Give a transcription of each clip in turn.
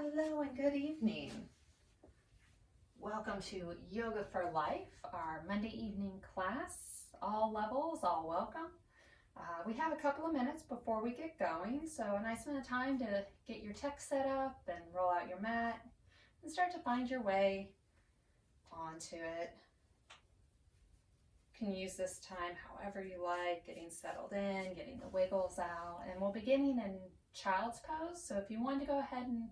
Hello and good evening. Welcome to Yoga for Life, our Monday evening class. All levels, all welcome. We have a couple of minutes before we get going, so a nice amount of time to get your tech set up and roll out your mat and start to find your way onto it. You can use this time however you like, getting settled in, getting the wiggles out, and we'll be beginning in child's pose. So if you want to go ahead and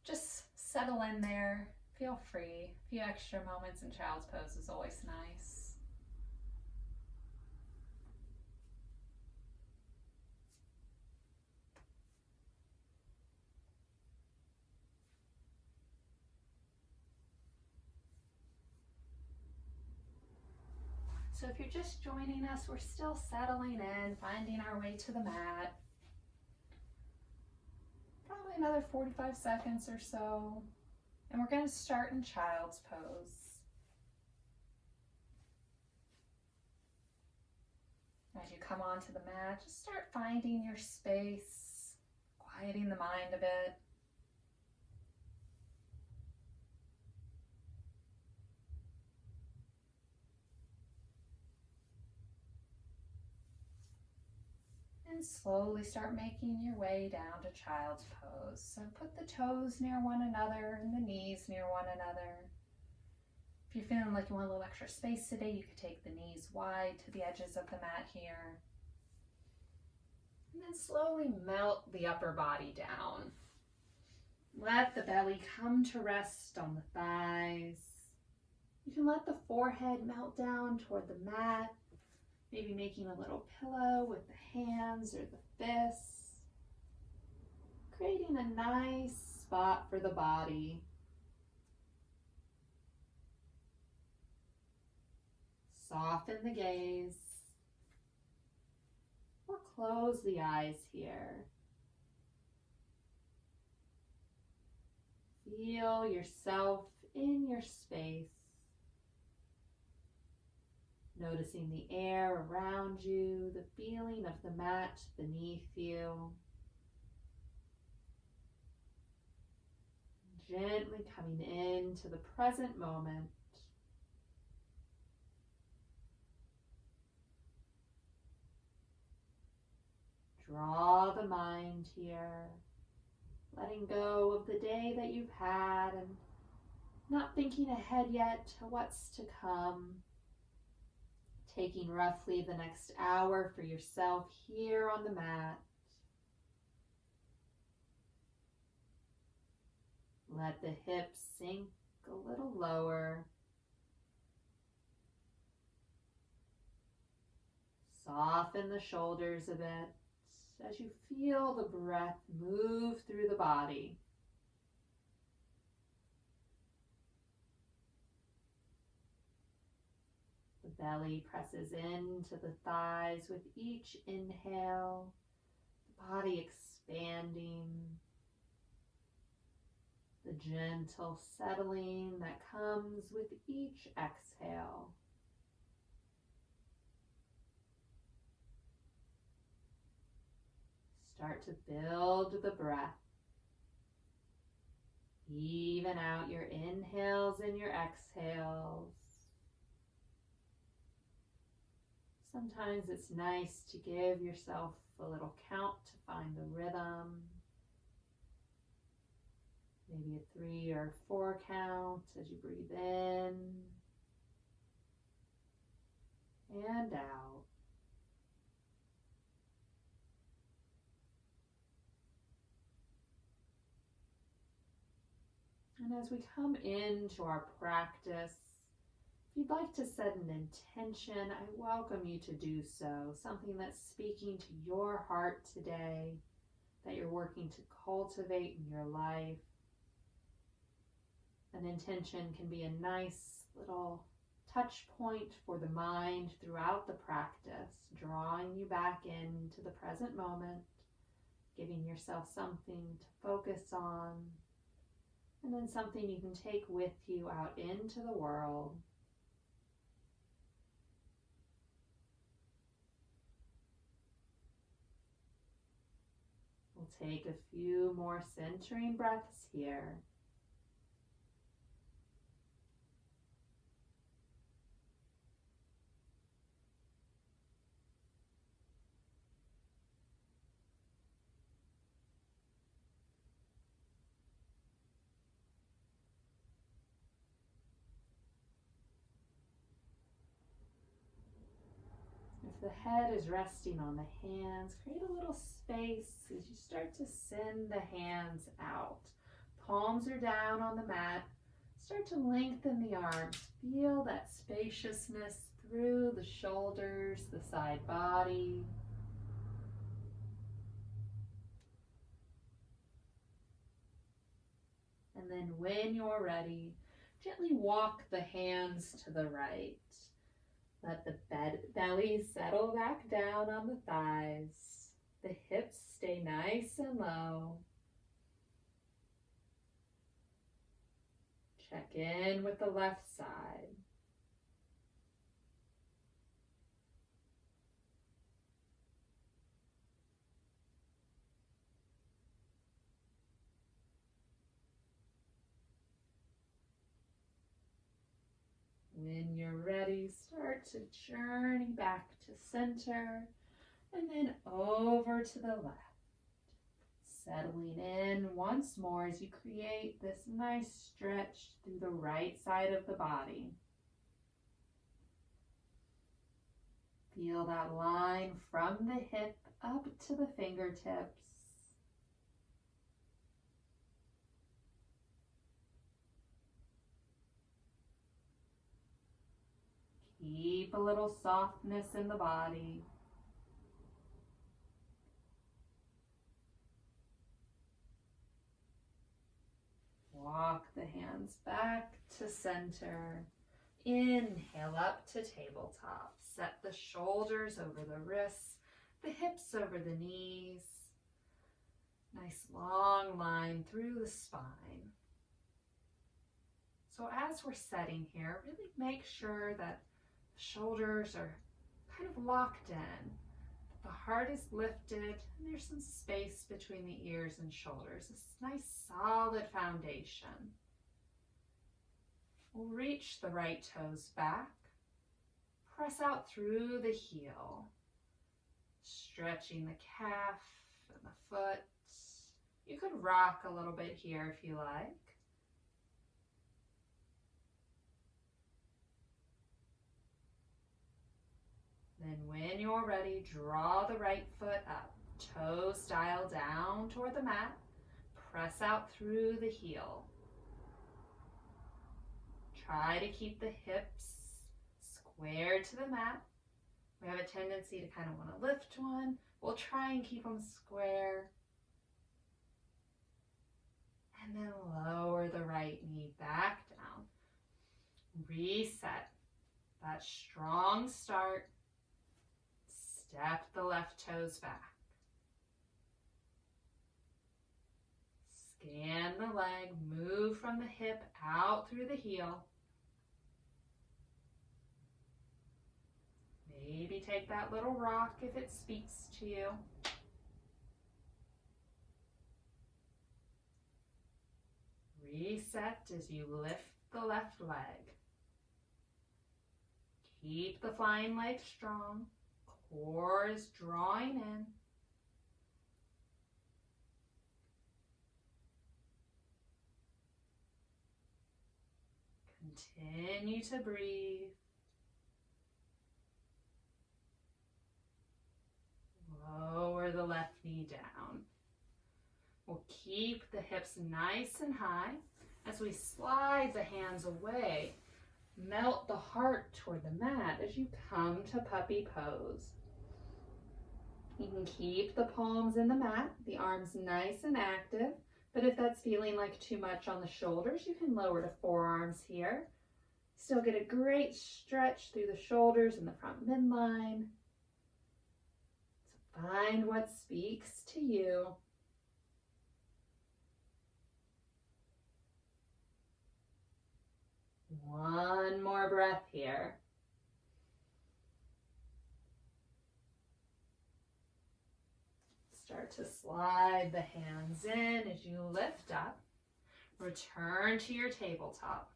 just settle in there, feel free. A few extra moments in child's pose is always nice. So if you're just joining us, we're still settling in, finding our way to the mat. Probably another 45 seconds or so. And we're going to start in child's pose. As you come onto the mat, just start finding your space, quieting the mind a bit. And slowly start making your way down to child's pose. So put the toes near one another and the knees near one another. If you're feeling like you want a little extra space today, you could take the knees wide to the edges of the mat here. And then slowly melt the upper body down. Let the belly come to rest on the thighs. You can let the forehead melt down toward the mat. Maybe making a little pillow with the hands or the fists. Creating a nice spot for the body. Soften the gaze. Or close the eyes here. Feel yourself in your space. Noticing the air around you, the feeling of the mat beneath you. Gently coming into the present moment. Draw the mind here, letting go of the day that you've had and not thinking ahead yet to what's to come. Taking roughly the next hour for yourself here on the mat. Let the hips sink a little lower. Soften the shoulders a bit as you feel the breath move through the body. The belly presses into the thighs with each inhale, the body expanding, the gentle settling that comes with each exhale. Start to build the breath. Even out your inhales and your exhales. Sometimes it's nice to give yourself a little count to find the rhythm. Maybe a 3 or 4 count as you breathe in and out. And as we come into our practice, if you'd like to set an intention, I welcome you to do so. Something that's speaking to your heart today, that you're working to cultivate in your life. An intention can be a nice little touch point for the mind throughout the practice, drawing you back into the present moment, giving yourself something to focus on, and then something you can take with you out into the world. We'll take a few more centering breaths here. If the head is resting on the hands, create a little space as you start to send the hands out. Palms are down on the mat. Start to lengthen the arms. Feel that spaciousness through the shoulders, the side body. And then when you're ready, gently walk the hands to the right. Let the belly settle back down on the thighs. The hips stay nice and low. Check in with the left side. When you're ready, start to journey back to center and then over to the left. Settling in once more as you create this nice stretch through the right side of the body. Feel that line from the hip up to the fingertips. Keep a little softness in the body. Walk the hands back to center. Inhale up to tabletop. Set the shoulders over the wrists, the hips over the knees. Nice long line through the spine. So as we're setting here, really make sure that the shoulders are kind of locked in. The heart is lifted and there's some space between the ears and shoulders. This nice solid foundation. We'll reach the right toes back. Press out through the heel. Stretching the calf and the foot. You could rock a little bit here if you like. Then when you're ready, draw the right foot up. Toes dial down toward the mat. Press out through the heel. Try to keep the hips squared to the mat. We have a tendency to kind of want to lift one. We'll try and keep them square. And then lower the right knee back down. Reset. That strong start. Step the left toes back. Scan the leg, move from the hip out through the heel. Maybe take that little rock if it speaks to you. Reset as you lift the left leg. Keep the flying leg strong. Core is drawing in. Continue to breathe. Lower the left knee down. We'll keep the hips nice and high as we slide the hands away. Melt the heart toward the mat as you come to puppy pose. You can keep the palms in the mat, the arms nice and active, but if that's feeling like too much on the shoulders, you can lower to forearms here. Still get a great stretch through the shoulders and the front midline. So find what speaks to you. One more breath here. Start Start to slide the hands in as you lift up. Return to your tabletop.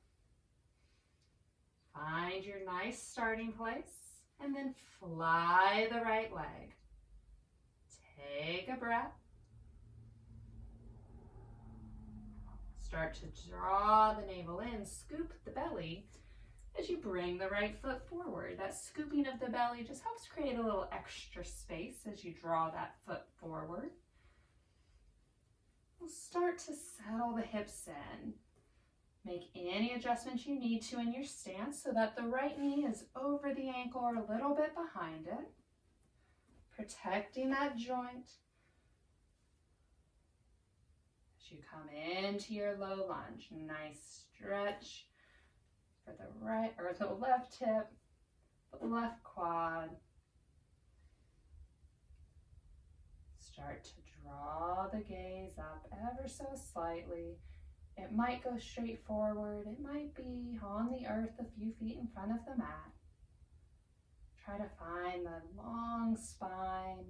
Find your nice starting place and then fly the right leg. Take a breath. Start to draw the navel in, scoop the belly as you bring the right foot forward. That scooping of the belly just helps create a little extra space as you draw that foot forward. We'll start to settle the hips in. Make any adjustments you need to in your stance so that the right knee is over the ankle or a little bit behind it. Protecting that joint. As you come into your low lunge, nice stretch for the right or the left hip, the left quad. Start to draw the gaze up ever so slightly. It might go straight forward. It might be on the earth a few feet in front of the mat. Try to find the long spine.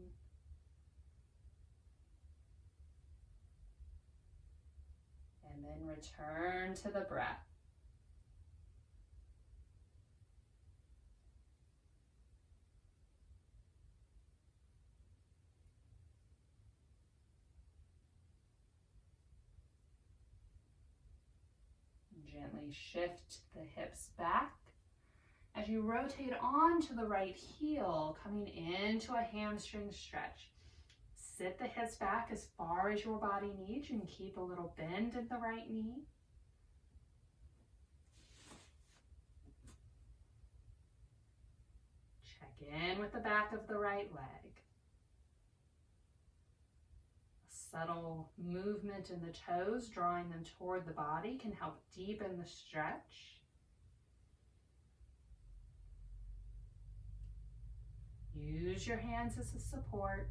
And then return to the breath. Gently shift the hips back as you rotate onto the right heel, coming into a hamstring stretch. Sit the hips back as far as your body needs and keep a little bend in the right knee. Check in with the back of the right leg. Subtle movement in the toes, drawing them toward the body, can help deepen the stretch. Use your hands as a support.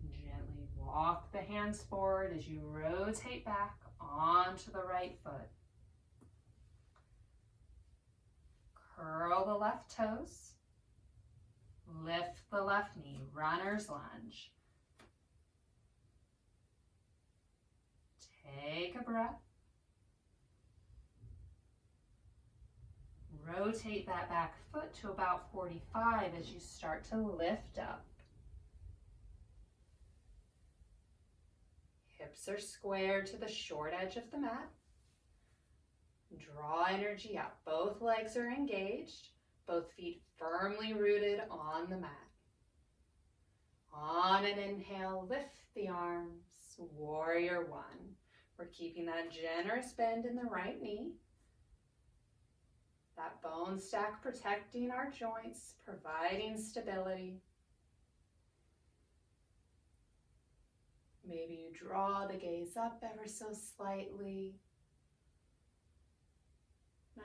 Gently walk the hands forward as you rotate back onto the right foot. Curl the left toes. Lift the left knee, runner's lunge. Take a breath. Rotate that back foot to about 45 as you start to lift up. Hips are squared to the short edge of the mat. Draw energy up. Both legs are engaged. Both feet firmly rooted on the mat. On an inhale, lift the arms. Warrior one. We're keeping that generous bend in the right knee. That bone stack protecting our joints, providing stability. Maybe you draw the gaze up ever so slightly.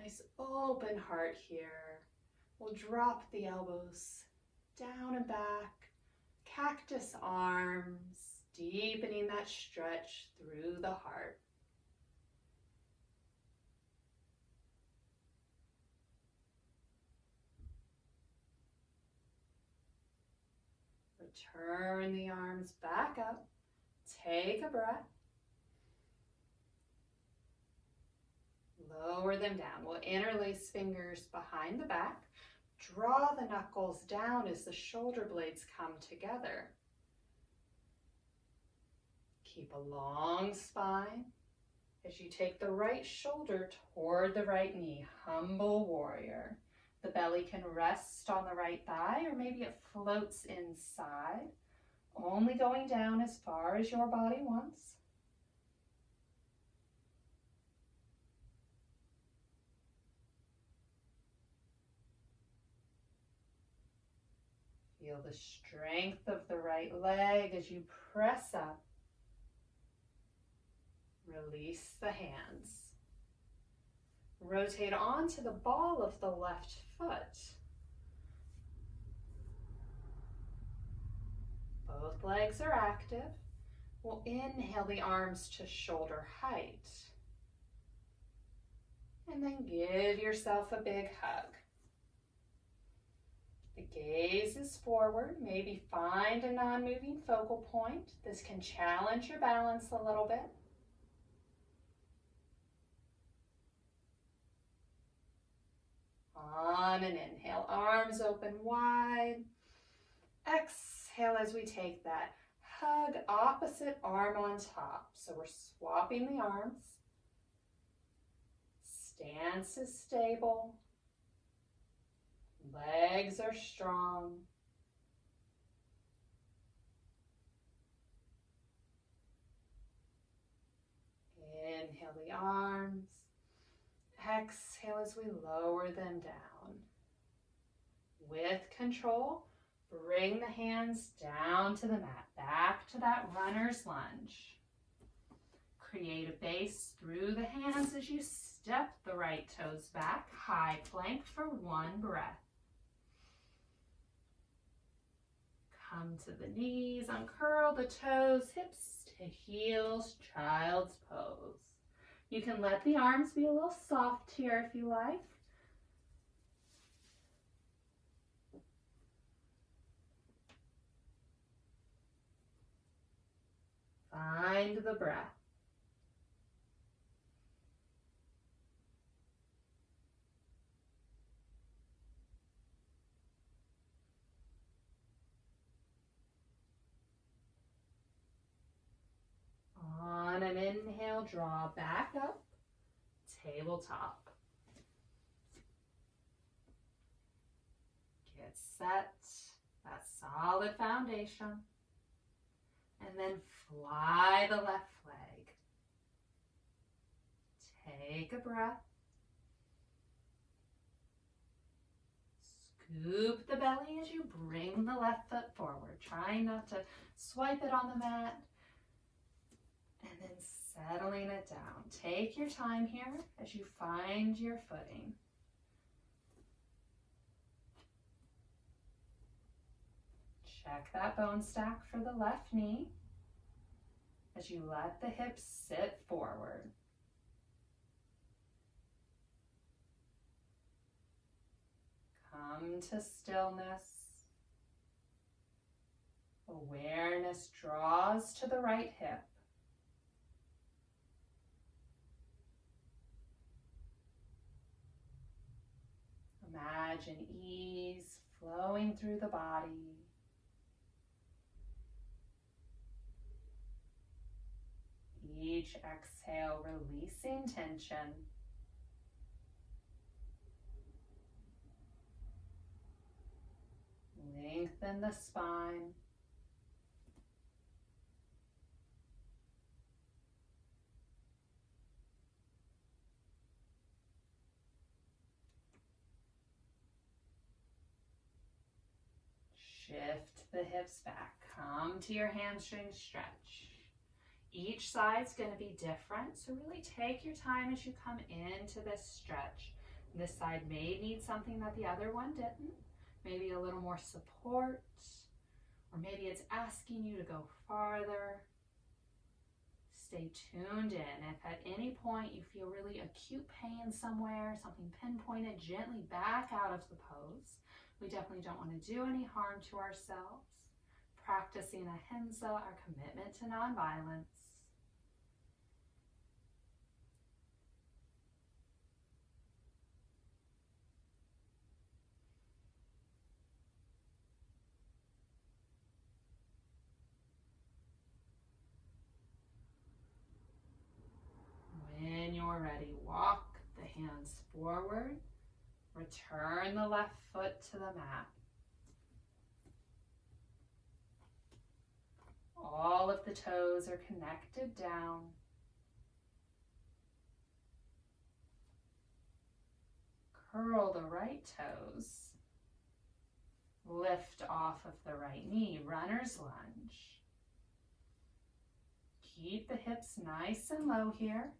Nice open heart here. We'll drop the elbows down and back. Cactus arms, deepening that stretch through the heart. Return the arms back up. Take a breath. Lower them down. We'll interlace fingers behind the back. Draw the knuckles down as the shoulder blades come together. Keep a long spine as you take the right shoulder toward the right knee. Humble warrior. The belly can rest on the right thigh, or maybe it floats inside, only going down as far as your body wants. Feel the strength of the right leg as you press up. Release the hands. Rotate onto the ball of the left foot. Both legs are active. We'll inhale the arms to shoulder height. And then give yourself a big hug. The gaze is forward. Maybe find a non-moving focal point. This can challenge your balance a little bit. On an inhale, arms open wide. Exhale as we take that hug, opposite arm on top. So we're swapping the arms. Stance is stable. Legs are strong. Inhale the arms. Exhale as we lower them down. With control, bring the hands down to the mat, back to that runner's lunge. Create a base through the hands as you step the right toes back, high plank for one breath. Come to the knees, uncurl the toes, hips to heels, child's pose. You can let the arms be a little soft here if you like. Find the breath. On an inhale, draw back up, tabletop. Get set, that solid foundation. And then fly the left leg. Take a breath. Scoop the belly as you bring the left foot forward. Trying not to swipe it on the mat. And then settling it down. Take your time here as you find your footing. Check that bone stack for the left knee as you let the hips sit forward. Come to stillness. Awareness draws to the right hip. Imagine ease flowing through the body. Each exhale, releasing tension. Lengthen the spine. Shift the hips back. Come to your hamstring stretch. Each side's going to be different, so really take your time as you come into this stretch. This side may need something that the other one didn't. Maybe a little more support, or maybe it's asking you to go farther. Stay tuned in. If at any point you feel really acute pain somewhere, something pinpointed, gently back out of the pose. We definitely don't want to do any harm to ourselves. Practicing ahimsa, our commitment to nonviolence. When you're ready, walk the hands forward. Return the left foot to the mat. All of the toes are connected down. Curl the right toes. Lift off of the right knee, runner's lunge. Keep the hips nice and low here.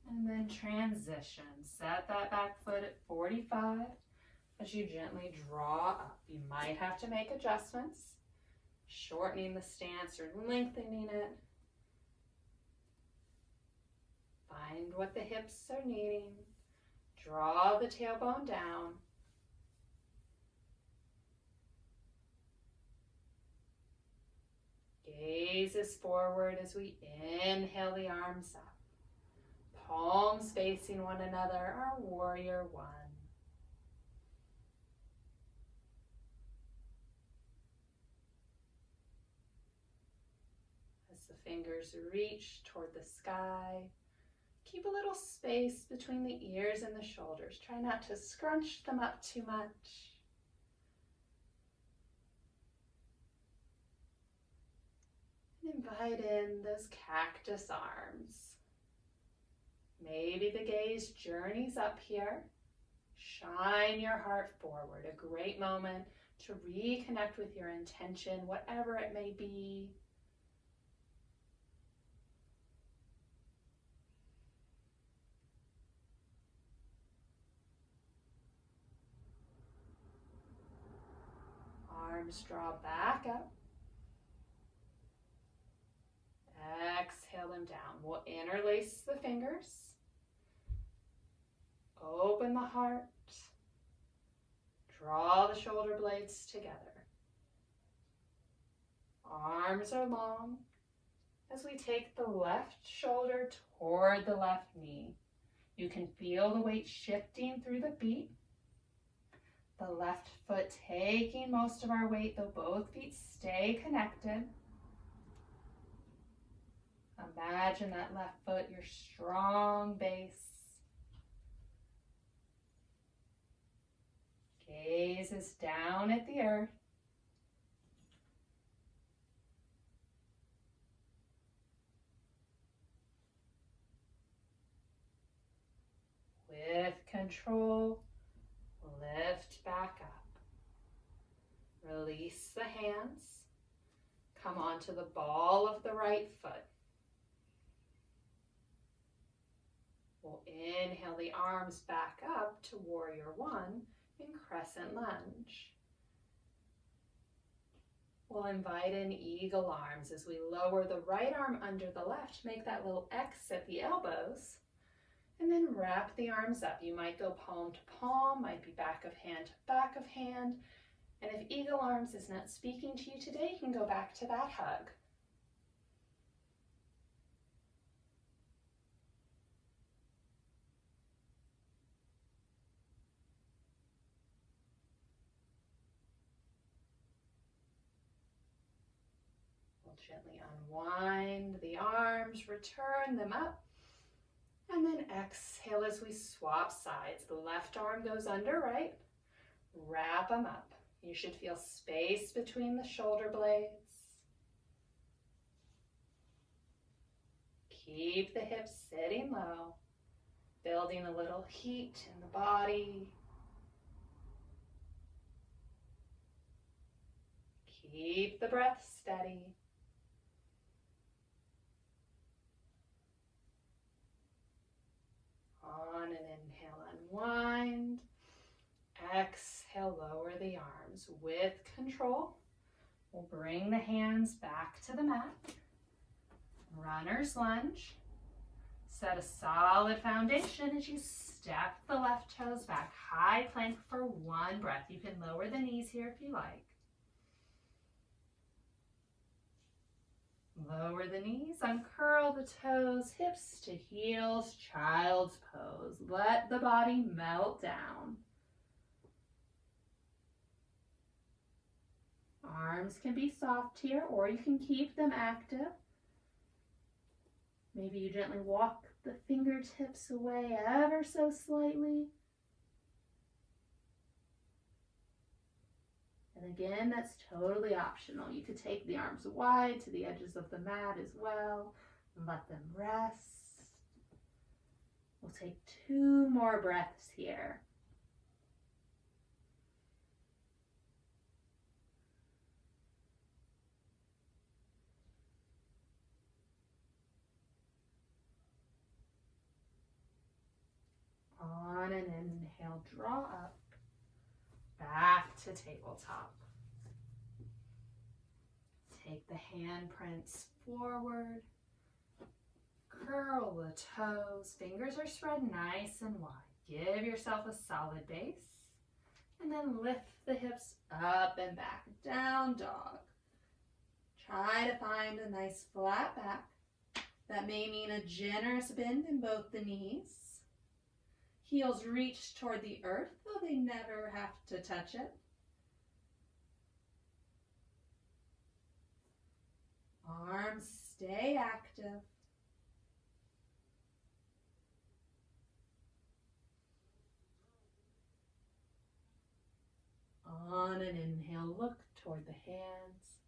And then transition. Set that back foot at 45 as you gently draw up. You might have to make adjustments. shortening the stance or lengthening it. Find what the hips are needing. Draw the tailbone down. Gaze is forward as we inhale the arms up. Palms facing one another, our warrior one. As the fingers reach toward the sky, keep a little space between the ears and the shoulders. Try not to scrunch them up too much. Invite in those cactus arms. Maybe the gaze journeys up here. Shine your heart forward. A great moment to reconnect with your intention, whatever it may be. Arms draw back up. Exhale them down. We'll interlace the fingers. Open the heart. Draw the shoulder blades together. Arms are long as we take the left shoulder toward the left knee. You can feel the weight shifting through the feet. The left foot taking most of our weight, though both feet stay connected. Imagine that left foot, your strong base. Gaze is down at the earth. With control, lift back up. Release the hands. Come onto the ball of the right foot. We'll inhale the arms back up to warrior one in crescent lunge. We'll invite in eagle arms as we lower the right arm under the left. Make that little X at the elbows. And then wrap the arms up. You might go palm to palm, might be back of hand to back of hand. And if eagle arms is not speaking to you today, you can go back to that hug. We'll gently unwind the arms, return them up. And then exhale as we swap sides. The left arm goes under right. Wrap them up. You should feel space between the shoulder blades. Keep the hips sitting low, building a little heat in the body. Keep the breath steady. On an inhale, unwind. Exhale, lower the arms. With control, we'll bring the hands back to the mat. Runner's lunge. Set a solid foundation as you step the left toes back. High plank for one breath. You can lower the knees here if you like. Lower the knees, uncurl the toes, hips to heels, child's pose. Let the body melt down. Arms can be soft here, or you can keep them active. Maybe you gently walk the fingertips away ever so slightly. And again, that's totally optional. You could take the arms wide to the edges of the mat as well and let them rest. We'll take 2 more breaths here. On an inhale, draw up. Back to tabletop. Take the handprints forward. Curl the toes. Fingers are spread nice and wide. Give yourself a solid base. And then lift the hips up and back. Down dog. Try to find a nice flat back. That may mean a generous bend in both the knees. Heels reach toward the earth, though they never have to touch it. Arms stay active. On an inhale, look toward the hands.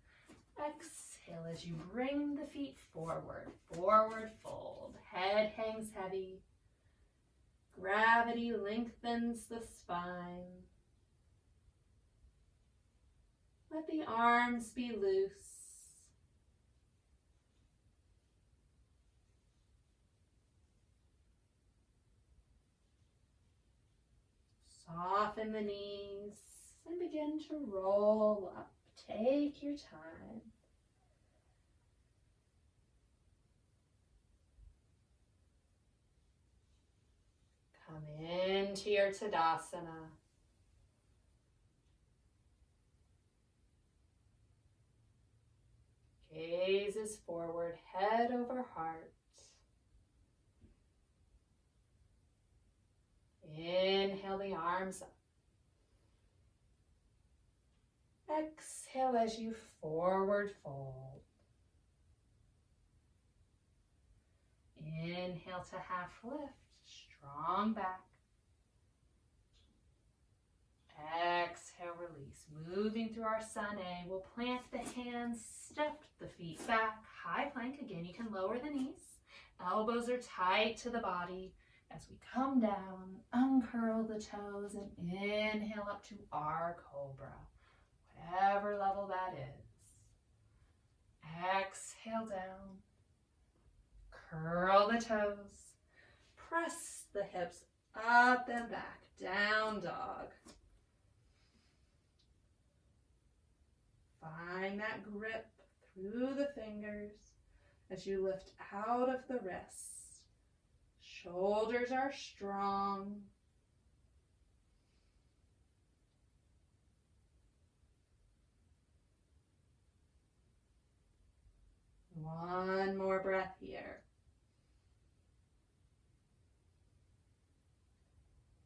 Exhale as you bring the feet forward. Forward fold. Head hangs heavy. Gravity lengthens the spine. Let the arms be loose. Soften the knees and begin to roll up. Take your time. Come into your Tadasana. Gaze is forward, head over heart. Inhale the arms up. Exhale as you forward fold. Inhale to half lift, strong back. Exhale, release. Moving through our Sun A, we'll plant the hands, step the feet back. High plank. Again, you can lower the knees. Elbows are tight to the body. As we come down, uncurl the toes and inhale up to our cobra, whatever level that is. Exhale down, curl the toes, press the hips up and back, down dog. Find that grip through the fingers as you lift out of the wrists. Shoulders are strong. One more breath here.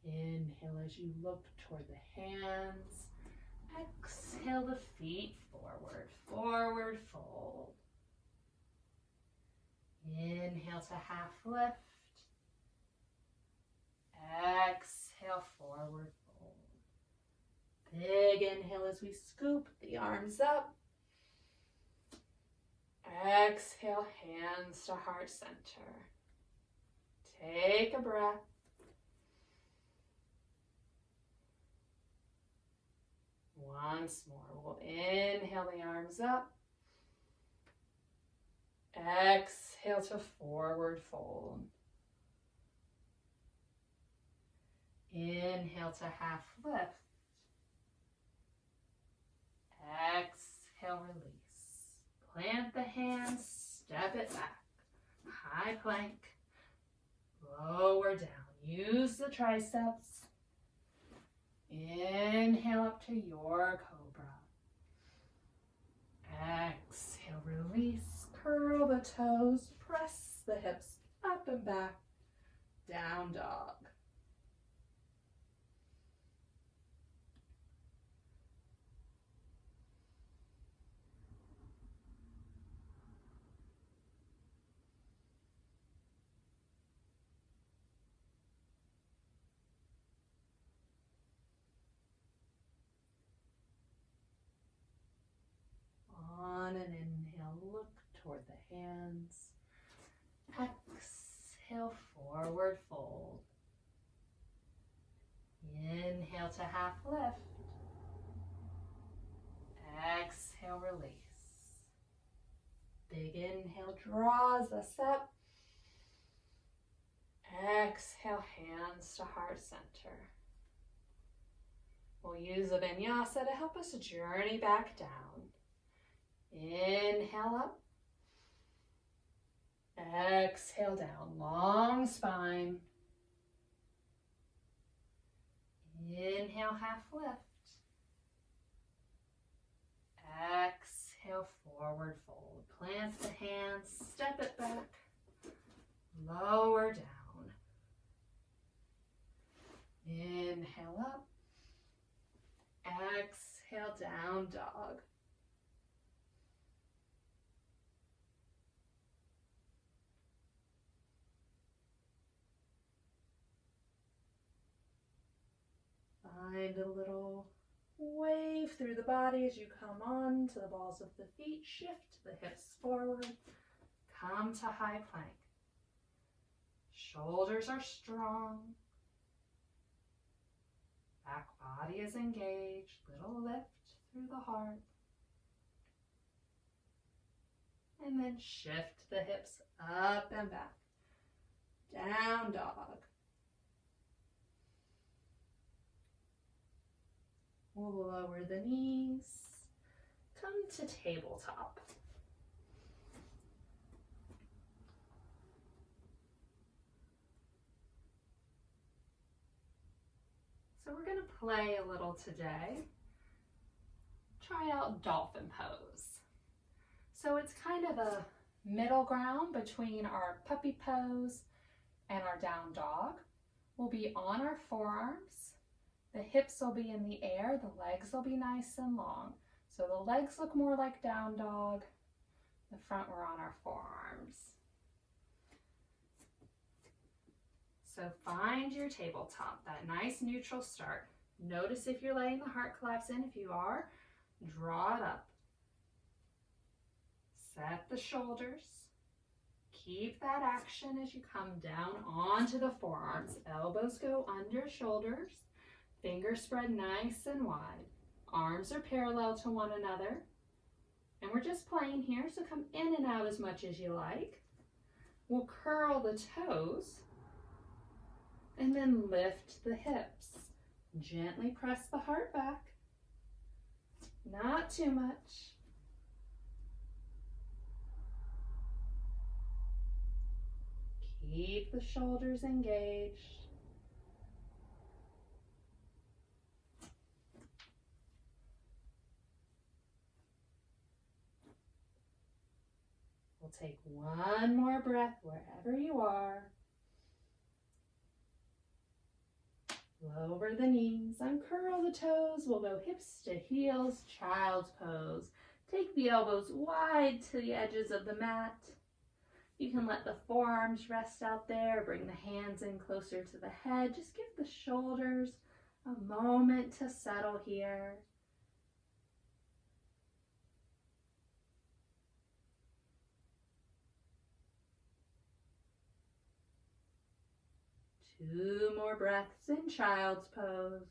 Inhale as you look toward the hands. Exhale the feet forward, forward fold. Inhale to half lift. Exhale, forward fold. Big inhale as we scoop the arms up. Exhale, hands to heart center. Take a breath. Once more, we'll inhale the arms up. Exhale to forward fold. Inhale to half lift. Exhale, release. Plant the hands, step it back. High plank. Lower down. Use the triceps. Inhale up to your cobra. Exhale, release. Curl the toes. Press the hips up and back. Down dog. On an inhale, look toward the hands. Exhale, forward fold. Inhale to half lift. Exhale, release. Big inhale draws us up. Exhale, hands to heart center. We'll use a vinyasa to help us journey back down. Inhale up. Exhale down, long spine. Inhale, half lift. Exhale, forward fold. Plant the hands, step it back, lower down. Inhale up. Exhale, down dog. Find a little wave through the body as you come on to the balls of the feet. Shift the hips forward. Come to high plank. Shoulders are strong. Back body is engaged. Little lift through the heart. And then shift the hips up and back. Down dog. We'll lower the knees. Come to tabletop. So we're going to play a little today. Try out dolphin pose. So it's kind of a middle ground between our puppy pose and our down dog. We'll be on our forearms. The hips will be in the air. The legs will be nice and long. So the legs look more like down dog. The front, we're on our forearms. So find your tabletop, that nice neutral start. Notice if you're letting the heart collapse in. If you are, draw it up. Set the shoulders. Keep that action as you come down onto the forearms. Elbows go under shoulders. Fingers spread nice and wide. Arms are parallel to one another. And we're just playing here, so come in and out as much as you like. We'll curl the toes and then lift the hips. Gently press the heart back. Not too much. Keep the shoulders engaged. We'll take one more breath wherever you are. Lower the knees, uncurl the toes. We'll go hips to heels, child's pose. Take the elbows wide to the edges of the mat. You can let the forearms rest out there. Bring the hands in closer to the head. Just give the shoulders a moment to settle here. Two more breaths in child's pose.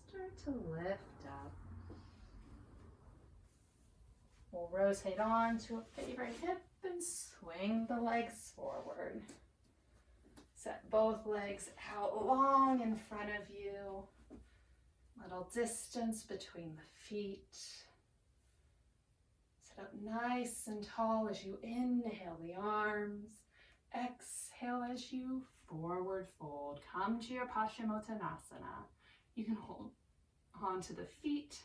Start to lift up. We'll rotate on to a favorite hip and swing the legs forward. Set both legs out long in front of you. Little distance between the feet. Sit up nice and tall as you inhale the arms. Exhale as you forward fold. Come to your Paschimottanasana. You can hold onto the feet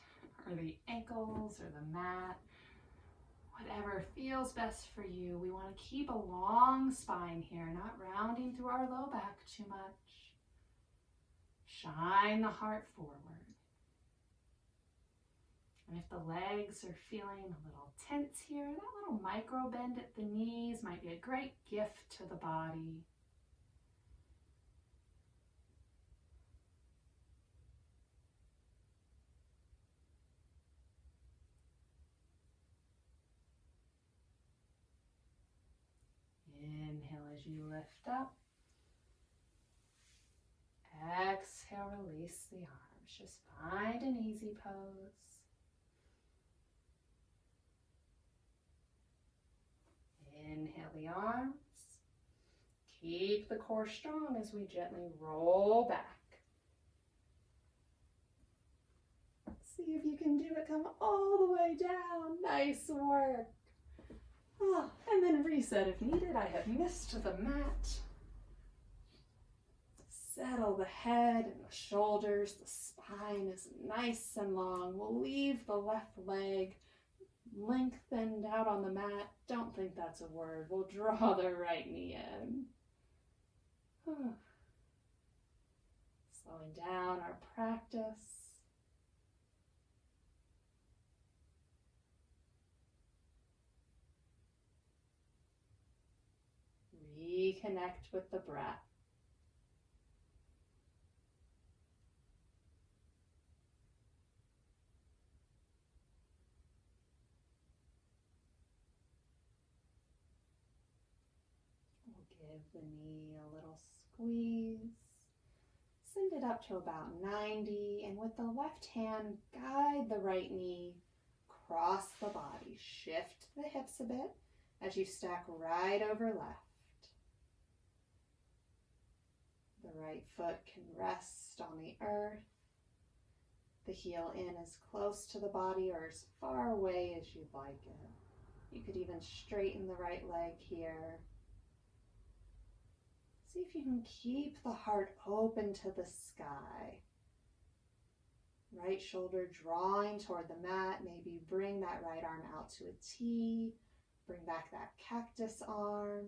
or the ankles or the mat. Whatever feels best for you. We want to keep a long spine here, not rounding through our low back too much. Shine the heart forward. And if the legs are feeling a little tense here, that little micro bend at the knees might be a great gift to the body. Inhale as you lift up. Exhale, release the arms. Just find an easy pose. Inhale the arms. Keep the core strong as we gently roll back. See if you can do it. Come all the way down. Nice work. Oh, and then reset if needed. I have missed the mat. Settle the head and the shoulders. The spine is nice and long. We'll leave the left leg lengthened out on the mat. Don't think that's a word. We'll draw the right knee in. Slowing down our practice. Reconnect with the breath. We'll give the knee a little squeeze. Send it up to about 90, and with the left hand, guide the right knee across the body. Shift the hips a bit as you stack right over left. The right foot can rest on the earth. The heel in as close to the body or as far away as you'd like it. You could even straighten the right leg here. See if you can keep the heart open to the sky. Right shoulder drawing toward the mat. Maybe bring that right arm out to a T. Bring back that cactus arm.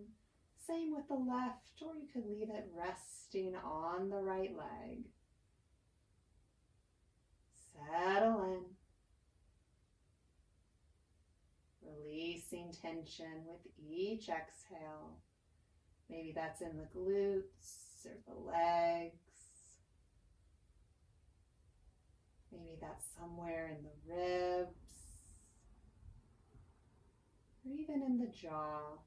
Same with the left, or you could leave it resting on the right leg. Settle in. Releasing tension with each exhale. Maybe that's in the glutes or the legs. Maybe that's somewhere in the ribs. Or even in the jaw.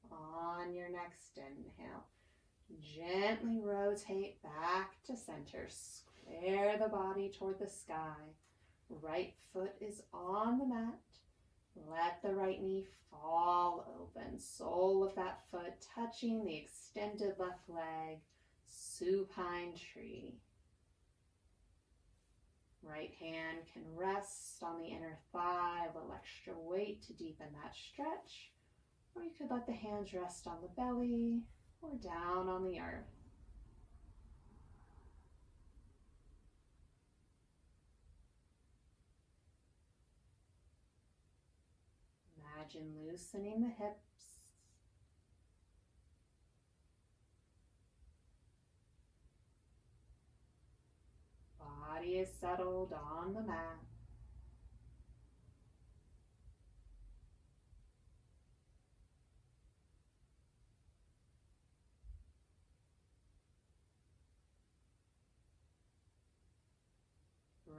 On your next inhale, gently rotate back to center. Square the body toward the sky. Right foot is on the mat. Let the right knee fall open. Sole of that foot touching the extended left leg. Supine tree. Right hand can rest on the inner thigh. A little extra weight to deepen that stretch. Or you could let the hands rest on the belly or down on the earth. Imagine loosening the hips. Body is settled on the mat.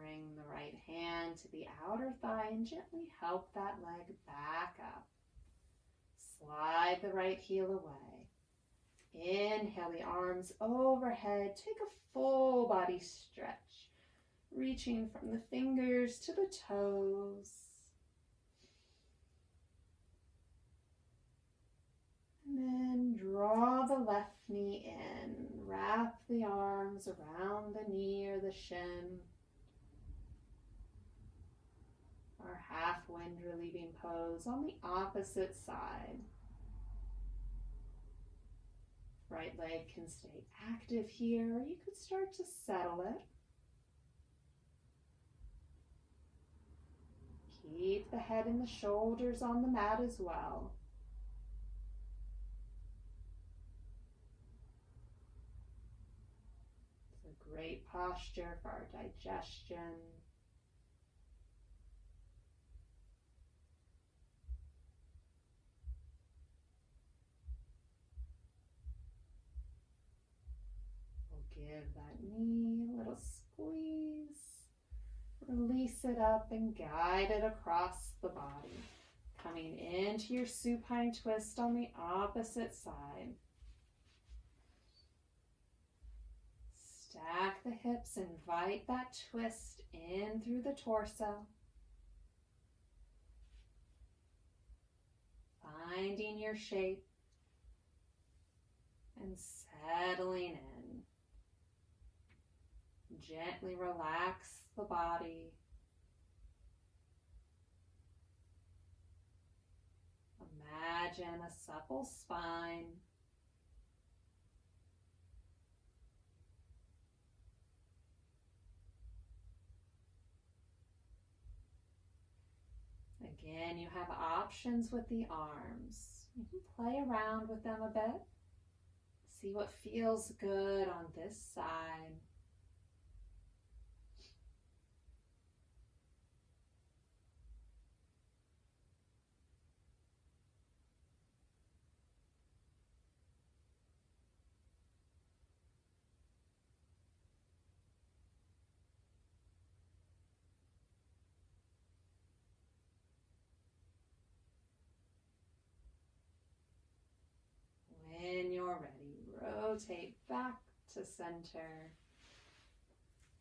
Bring the right hand to the outer thigh and gently help that leg back up. Slide the right heel away. Inhale the arms overhead. Take a full body stretch, reaching from the fingers to the toes. And then draw the left knee in. Wrap the arms around the knee or the shin. Our half wind relieving pose on the opposite side. Right leg can stay active here, or you could start to settle it. Keep the head and the shoulders on the mat as well. It's a great posture for our digestion. Give that knee a little squeeze. Release release it up and guide it across the body. Coming into your supine twist on the opposite side. Stack the hips, invite that twist in through the torso. Finding your shape and settling in. Gently relax the body. Imagine a supple spine. Again, you have options with the arms. You can play around with them a bit. See what feels good on this side. When you're ready, rotate back to center.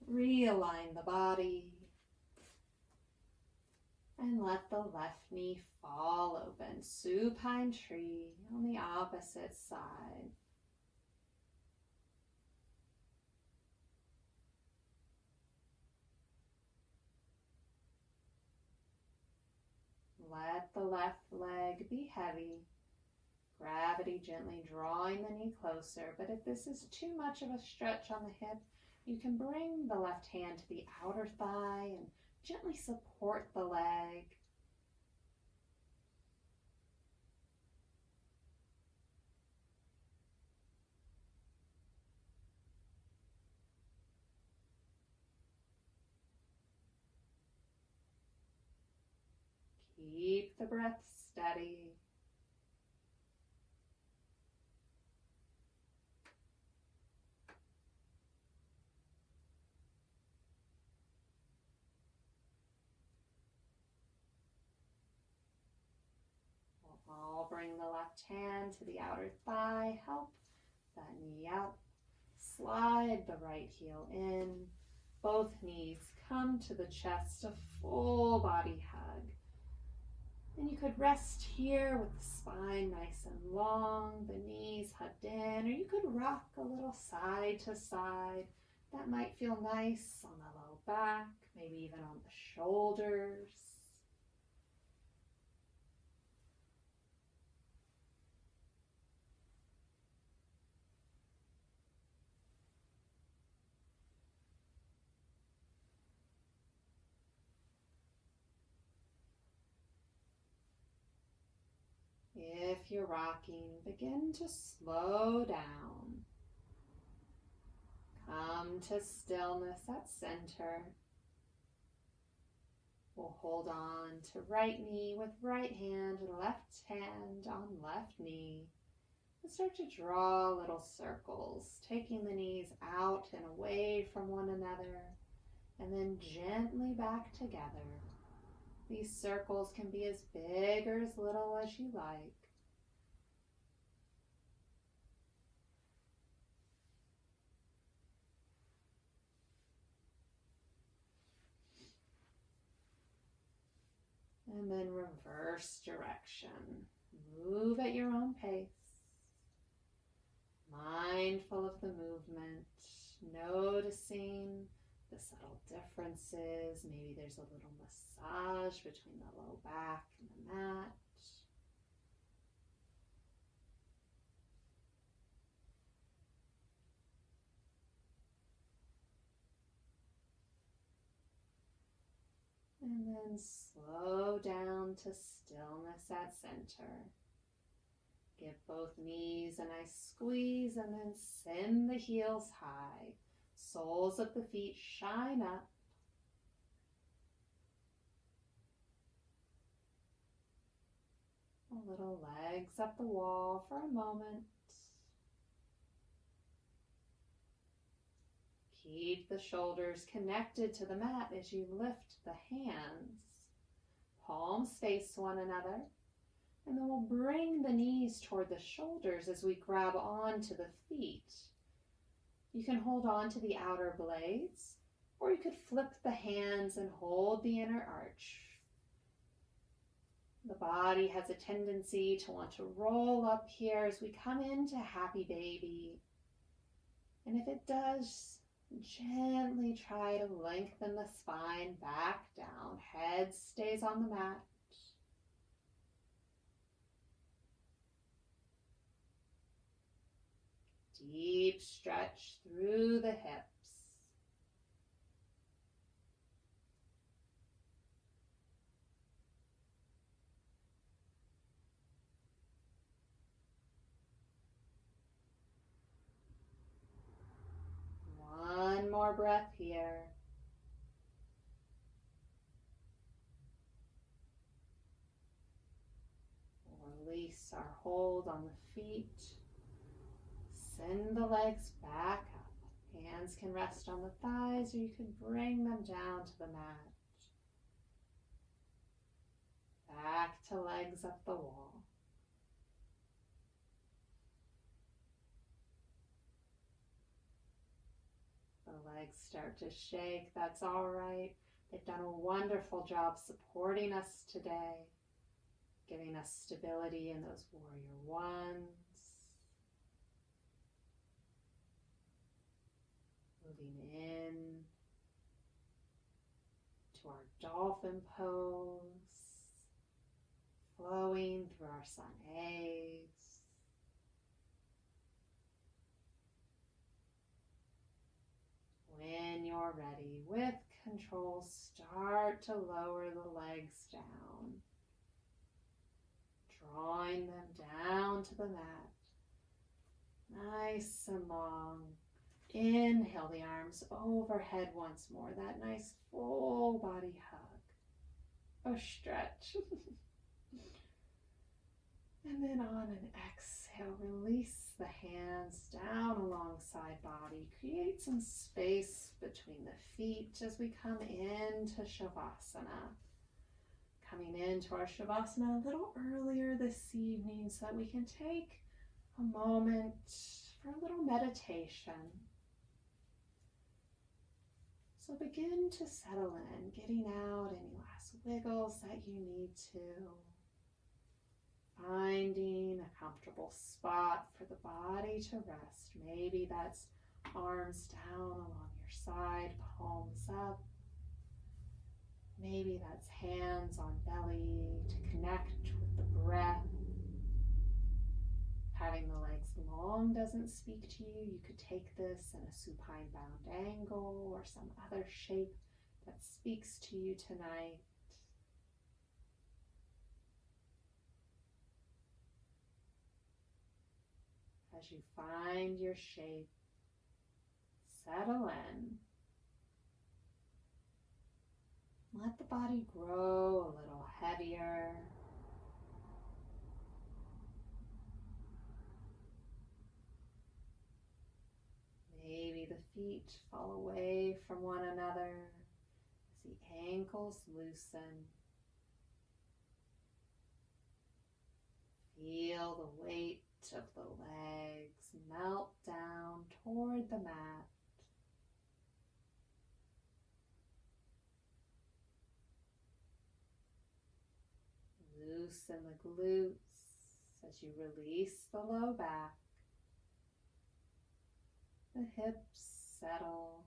Realign the body. And let the left knee fall open. Supine tree on the opposite side. Let the left leg be heavy. Gravity gently drawing the knee closer, but if this is too much of a stretch on the hip, you can bring the left hand to the outer thigh and gently support the leg. Keep the breath steady. I'll bring the left hand to the outer thigh, help that knee out. Slide the right heel in. Both knees come to the chest, a full body hug. And you could rest here with the spine nice and long, the knees hugged in, or you could rock a little side to side. That might feel nice on the low back, maybe even on the shoulders. If you're rocking, begin to slow down. Come to stillness at center. We'll hold on to right knee with right hand and left hand on left knee. And start to draw little circles, taking the knees out and away from one another, and then gently back together. These circles can be as big or as little as you like. And then reverse direction. Move at your own pace. Mindful of the movement, noticing the subtle differences. Maybe there's a little massage between the low back and the mat. And then slow down to stillness at center. Give both knees a nice squeeze and then send the heels high. Soles of the feet shine up. A little legs up the wall for a moment. Keep the shoulders connected to the mat as you lift the hands. Palms face one another. And then we'll bring the knees toward the shoulders as we grab onto the feet. You can hold on to the outer blades, or you could flip the hands and hold the inner arch. The body has a tendency to want to roll up here as we come into happy baby. And if it does, gently try to lengthen the spine back down. Head stays on the mat. Deep stretch through the hips. One more breath here. Release our hold on the feet. Send the legs back up. Hands can rest on the thighs, or you can bring them down to the mat. Back to legs up the wall. The legs start to shake. That's all right. They've done a wonderful job supporting us today, giving us stability in those warrior ones. Moving in to our dolphin pose, flowing through our sun A's. When you're ready, with control, start to lower the legs down, drawing them down to the mat, nice and long. Inhale the arms overhead once more, that nice full body hug. A stretch. And then on an exhale, release the hands down alongside body. Create some space between the feet as we come into Shavasana. Coming into our Shavasana a little earlier this evening so that we can take a moment for a little meditation. So begin to settle in, getting out any last wiggles that you need to. Finding a comfortable spot for the body to rest. Maybe that's arms down along your side, palms up. Maybe that's hands on belly to connect with the breath. Having the legs long doesn't speak to you. You could take this in a supine bound angle or some other shape that speaks to you tonight. As you find your shape, settle in. Let the body grow a little heavier. Maybe the feet fall away from one another as the ankles loosen. Feel the weight of the legs melt down toward the mat. Loosen the glutes as you release the low back. The hips settle.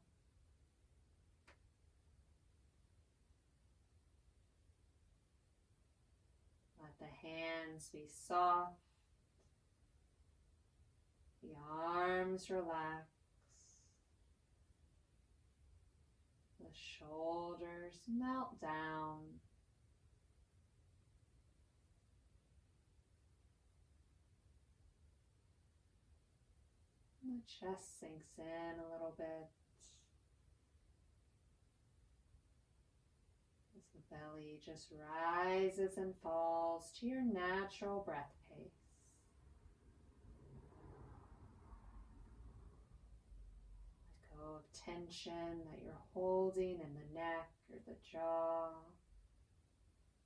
Let the hands be soft. The arms relax. The shoulders melt down. The chest sinks in a little bit as the belly just rises and falls to your natural breath pace. Let go of tension that you're holding in the neck or the jaw.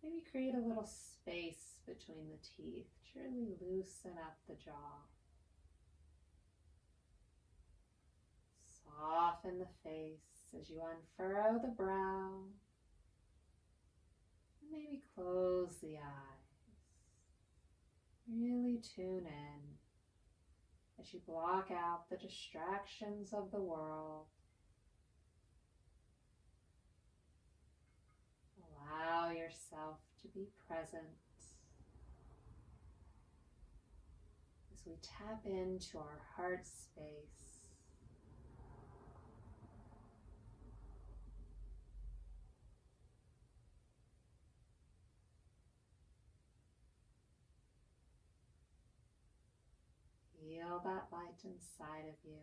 Maybe create a little space between the teeth to really loosen up the jaw. Soften the face as you unfurrow the brow. Maybe close the eyes. Really tune in as you block out the distractions of the world. Allow yourself to be present as we tap into our heart space. Feel that light inside of you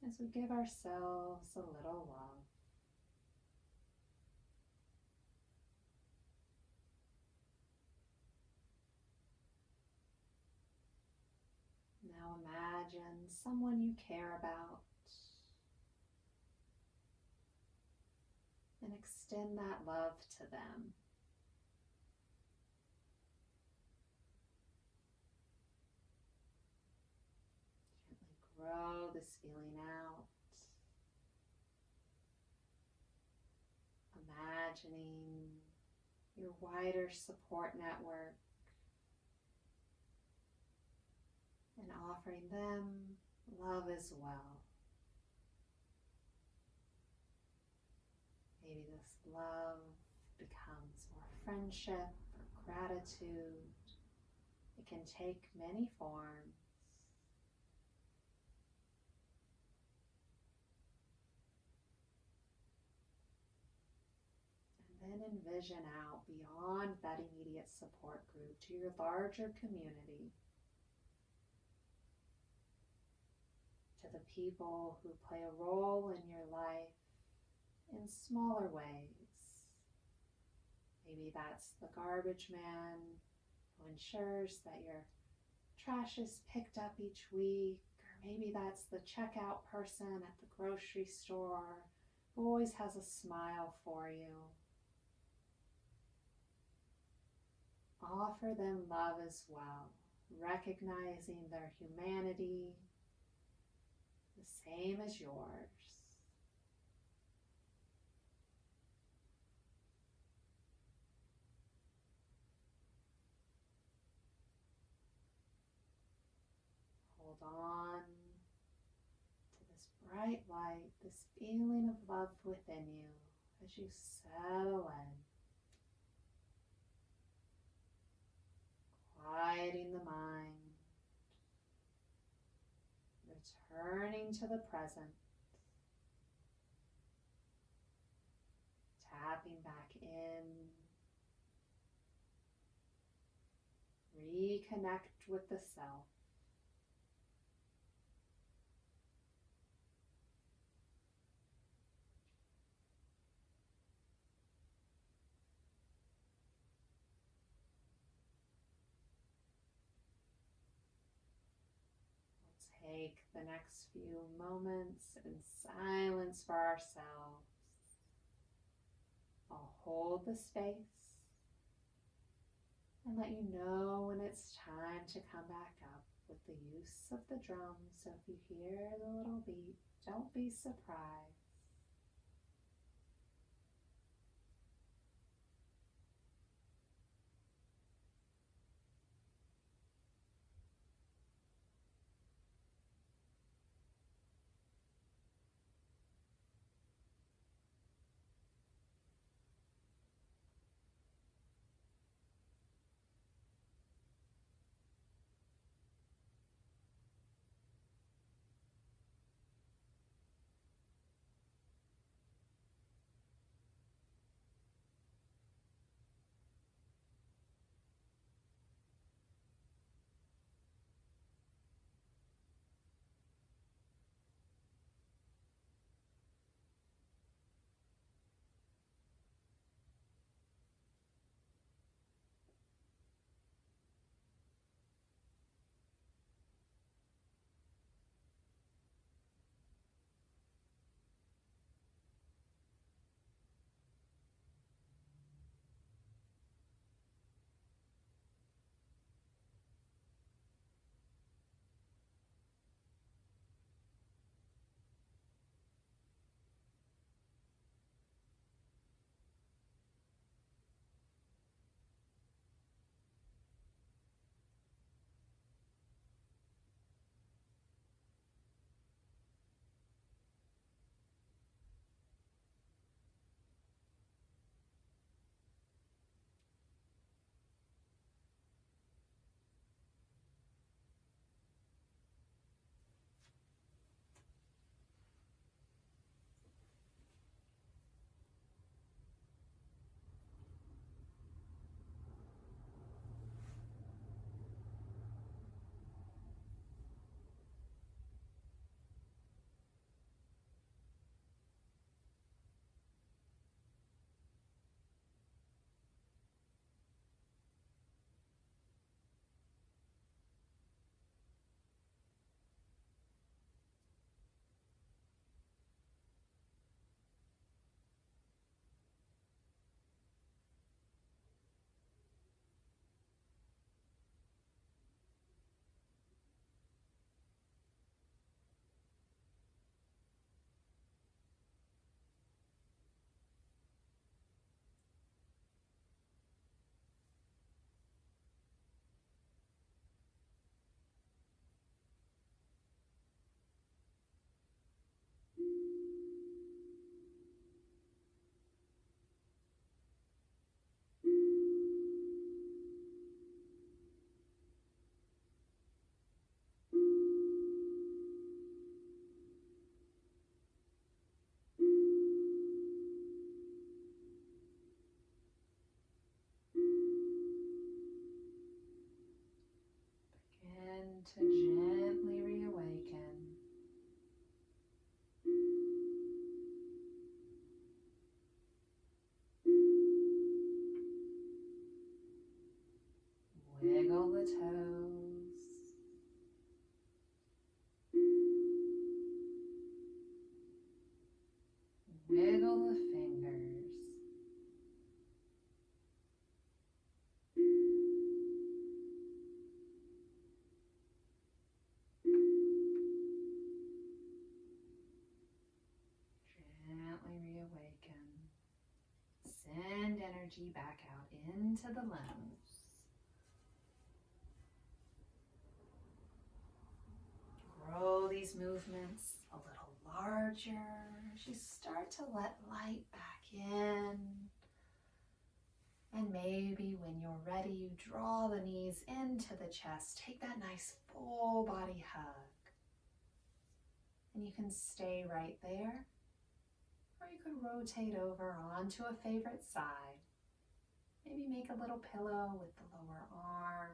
as we give ourselves a little love. Now imagine someone you care about and extend that love to them. Grow this feeling out, imagining your wider support network and offering them love as well. Maybe this love becomes more friendship or gratitude. It can take many forms. Then envision out beyond that immediate support group to your larger community, to the people who play a role in your life in smaller ways. Maybe that's the garbage man who ensures that your trash is picked up each week, or maybe that's the checkout person at the grocery store who always has a smile for you. Offer them love as well, recognizing their humanity, the same as yours. Hold on to this bright light, this feeling of love within you as you settle in. Quieting the mind, returning to the present, tapping back in, reconnect with the self. Take the next few moments in silence for ourselves. I'll hold the space and let you know when it's time to come back up with the use of the drum. So if you hear the little beat, don't be surprised. to gently reawaken. Wiggle the toes. Wiggle the fingers. Gently reawaken. Send energy back out into the limbs. Grow these movements a little larger as you start to let light back in. And maybe when you're ready, you draw the knees into the chest. Take that nice full body hug. And you can stay right there, or you could rotate over onto a favorite side. Maybe make a little pillow with the lower arm.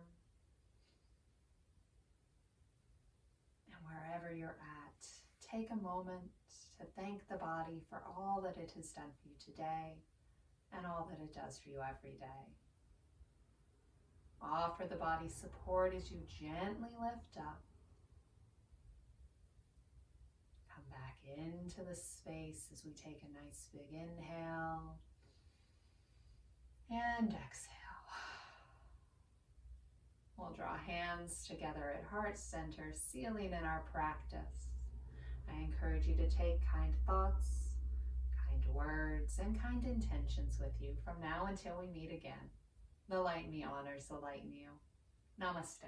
And wherever you're at, take a moment to thank the body for all that it has done for you today and all that it does for you every day. Offer the body support as you gently lift up. Come back into the space as we take a nice big inhale and exhale. We'll draw hands together at heart center, sealing in our practice. I encourage you to take kind thoughts, kind words, and kind intentions with you from now until we meet again. The light in me honors the light in you. Namaste.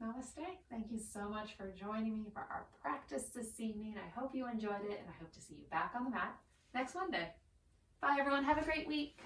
Namaste. Thank you so much for joining me for our practice this evening. I hope you enjoyed it, and I hope to see you back on the mat next Monday. Bye, everyone. Have a great week.